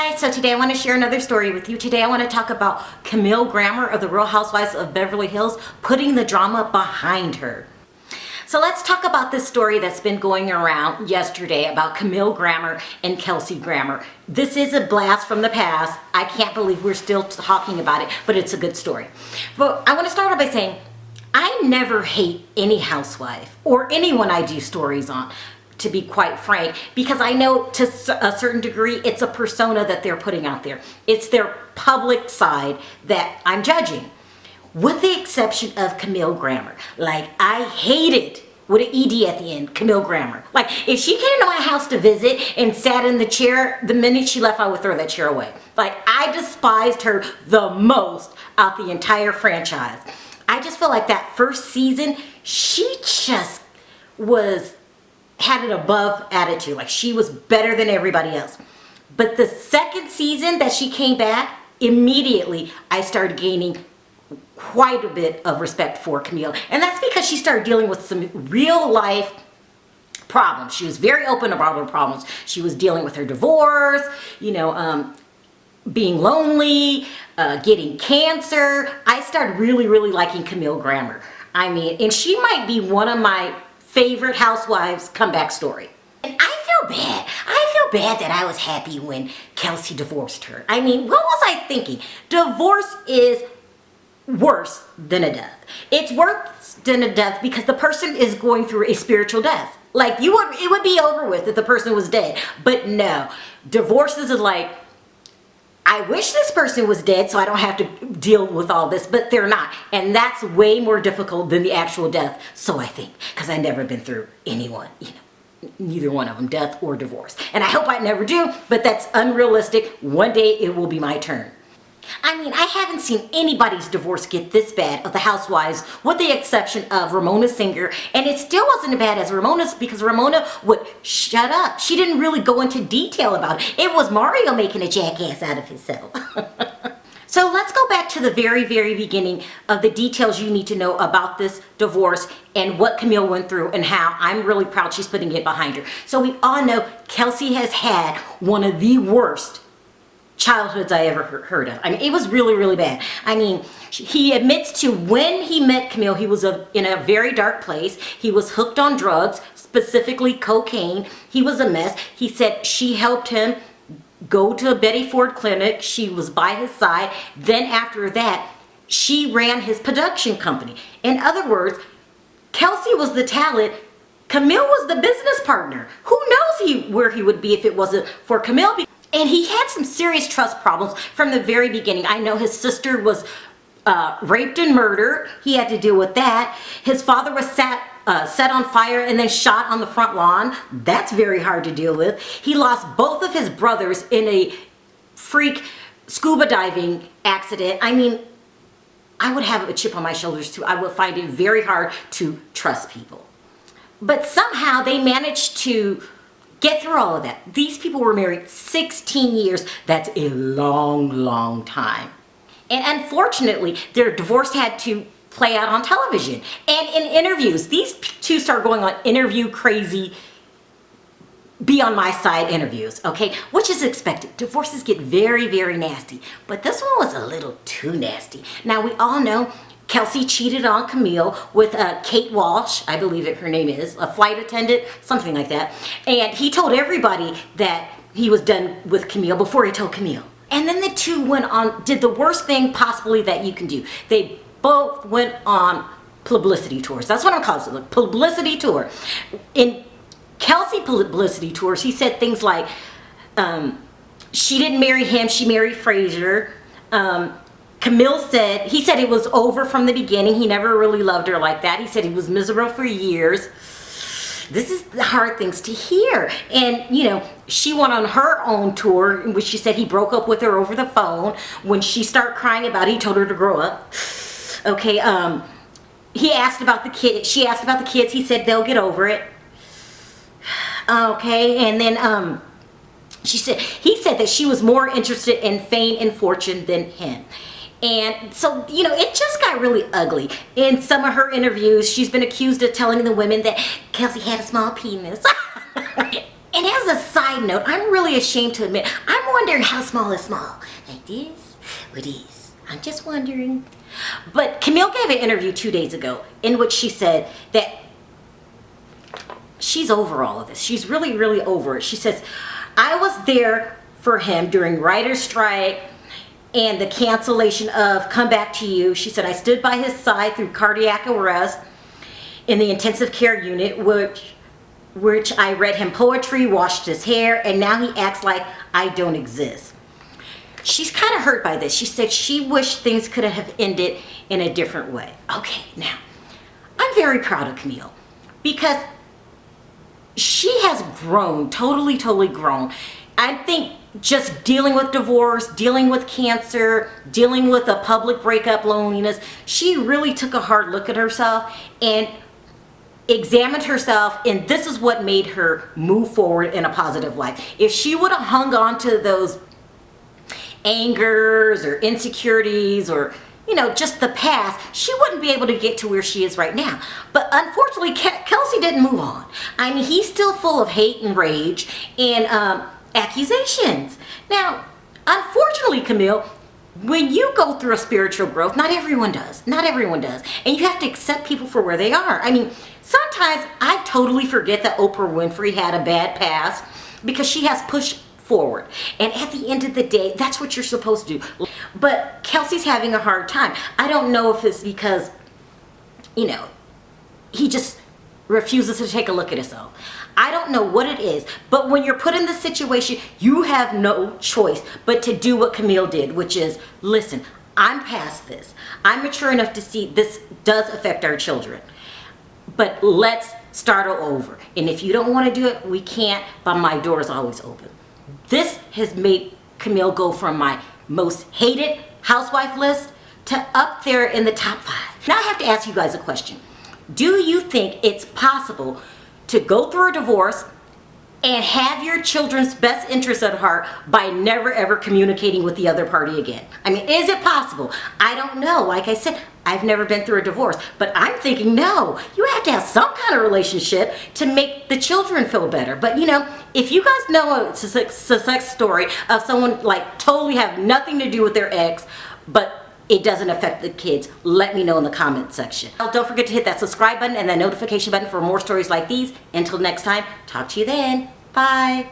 Hi, so today I want to share another story with you. Today I want to talk about Camille Grammer of the Real Housewives of Beverly Hills putting the drama behind her. So let's talk about this story that's been going around yesterday about Camille Grammer and Kelsey Grammer. This is a blast from the past. I can't believe we're still talking about it, but it's a good story. But I want to start off by saying I never hate any housewife or anyone I do stories on, to be quite frank, because I know to a certain degree it's a persona that they're putting out there. It's their public side that I'm judging, with the exception of Camille Grammer. Like, I hated, with an ED at the end, Camille Grammer. Like, if she came to my house to visit and sat in the chair, the minute she left, I would throw that chair away. Like, I despised her the most out the entire franchise. I just feel like that first season, she just had an above attitude. Like, she was better than everybody else. But the second season that she came back, immediately I started gaining quite a bit of respect for Camille. And that's because she started dealing with some real life problems. She was very open about her problems. She was dealing with her divorce, being lonely, getting cancer. I started really liking Camille Grammer. I mean, and she might be one of my favorite housewives comeback story. And I feel bad. I feel bad that I was happy when Kelsey divorced her. I mean, what was I thinking? Divorce is worse than a death. It's worse than a death because the person is going through a spiritual death. Like, it would be over with if the person was dead. But no, divorces is like, I wish this person was dead so I don't have to deal with all this, but they're not. And that's way more difficult than the actual death, so I think, because I've never been through anyone, neither one of them, death or divorce. And I hope I never do, but that's unrealistic. One day it will be my turn. I mean, I haven't seen anybody's divorce get this bad of the housewives, with the exception of Ramona Singer. And it still wasn't as bad as Ramona's because Ramona would shut up. She didn't really go into detail about it. It was Mario making a jackass out of himself. So let's go back to the very beginning of the details you need to know about this divorce and what Camille went through and how I'm really proud she's putting it behind her. So we all know Kelsey has had one of the worst childhoods I ever heard of. I mean, it was really bad. I mean, he admits to when he met Camille, he was in a very dark place. He was hooked on drugs, specifically cocaine. He was a mess. He said she helped him go to a Betty Ford clinic. She was by his side. Then after that, she ran his production company. In other words, Kelsey was the talent. Camille was the business partner. Who knows where he would be if it wasn't for Camille? And he had some serious trust problems from the very beginning. I know his sister was raped and murdered. He had to deal with that. His father was set on fire and then shot on the front lawn. That's very hard to deal with. He lost both of his brothers in a freak scuba diving accident. I mean, I would have a chip on my shoulders too. I would find it very hard to trust people. But somehow they managed to get through all of that. These people were married 16 years. That's a long time. And unfortunately, their divorce had to play out on television and in interviews. These two start going on interview crazy, be on my side interviews, okay? Which is expected. Divorces get very nasty. But this one was a little too nasty. Now, we all know Kelsey cheated on Camille with Kate Walsh, I believe her name is, a flight attendant, something like that. And he told everybody that he was done with Camille before he told Camille. And then the two went on, did the worst thing possibly that you can do. They both went on publicity tours. That's what I'm calling it, a publicity tour. In Kelsey publicity tours, he said things like, she didn't marry him, she married Frazier. Camille said, he said it was over from the beginning. He never really loved her like that. He said he was miserable for years. This is the hard things to hear. And, she went on her own tour in which she said he broke up with her over the phone. When she started crying about it, he told her to grow up. Okay, he asked about the kids. She asked about the kids. He said they'll get over it. Okay, and then he said that she was more interested in fame and fortune than him. And so, it just got really ugly. In some of her interviews, she's been accused of telling the women that Kelsey had a small penis. And as a side note, I'm really ashamed to admit, I'm wondering how small is small. Like this or this? I'm just wondering. But Camille gave an interview 2 days ago in which she said that she's over all of this. She's really, really over it. She says, I was there for him during writer's strike and the cancellation of Come Back to You. She said, I stood by his side through cardiac arrest in the intensive care unit, which I read him poetry, washed his hair, and now he acts like I don't exist. She's kind of hurt by this. She said she wished things could have ended in a different way. Okay, now, I'm very proud of Camille because she has grown, totally grown. I think just dealing with divorce, dealing with cancer, dealing with a public breakup, loneliness, she really took a hard look at herself and examined herself, and this is what made her move forward in a positive light. If she would have hung on to those angers or insecurities or just the past, she wouldn't be able to get to where she is right now. But unfortunately, Kelsey didn't move on. I mean, he's still full of hate and rage and accusations. Now, unfortunately, Camille, when you go through a spiritual growth, not everyone does. Not everyone does. And you have to accept people for where they are. I mean, sometimes I totally forget that Oprah Winfrey had a bad past because she has pushed forward. And at the end of the day, that's what you're supposed to do. But Kelsey's having a hard time. I don't know if it's because, he just refuses to take a look at himself. I don't know what it is, but when you're put in this situation, you have no choice but to do what Camille did, which is, listen, I'm past this. I'm mature enough to see this does affect our children. But let's start over. And if you don't want to do it, we can't, but my door is always open. This has made Camille go from my most hated housewife list to up there in the top 5. Now I have to ask you guys a question. Do you think it's possible to go through a divorce and have your children's best interests at heart by never ever communicating with the other party again? I mean, is it possible? I don't know. Like I said, I've never been through a divorce, but I'm thinking, no, you have to have some kind of relationship to make the children feel better. But if you guys know a success story of someone like totally have nothing to do with their ex, but it doesn't affect the kids, let me know in the comment section. Don't forget to hit that subscribe button and that notification button for more stories like these. Until next time, talk to you then. Bye.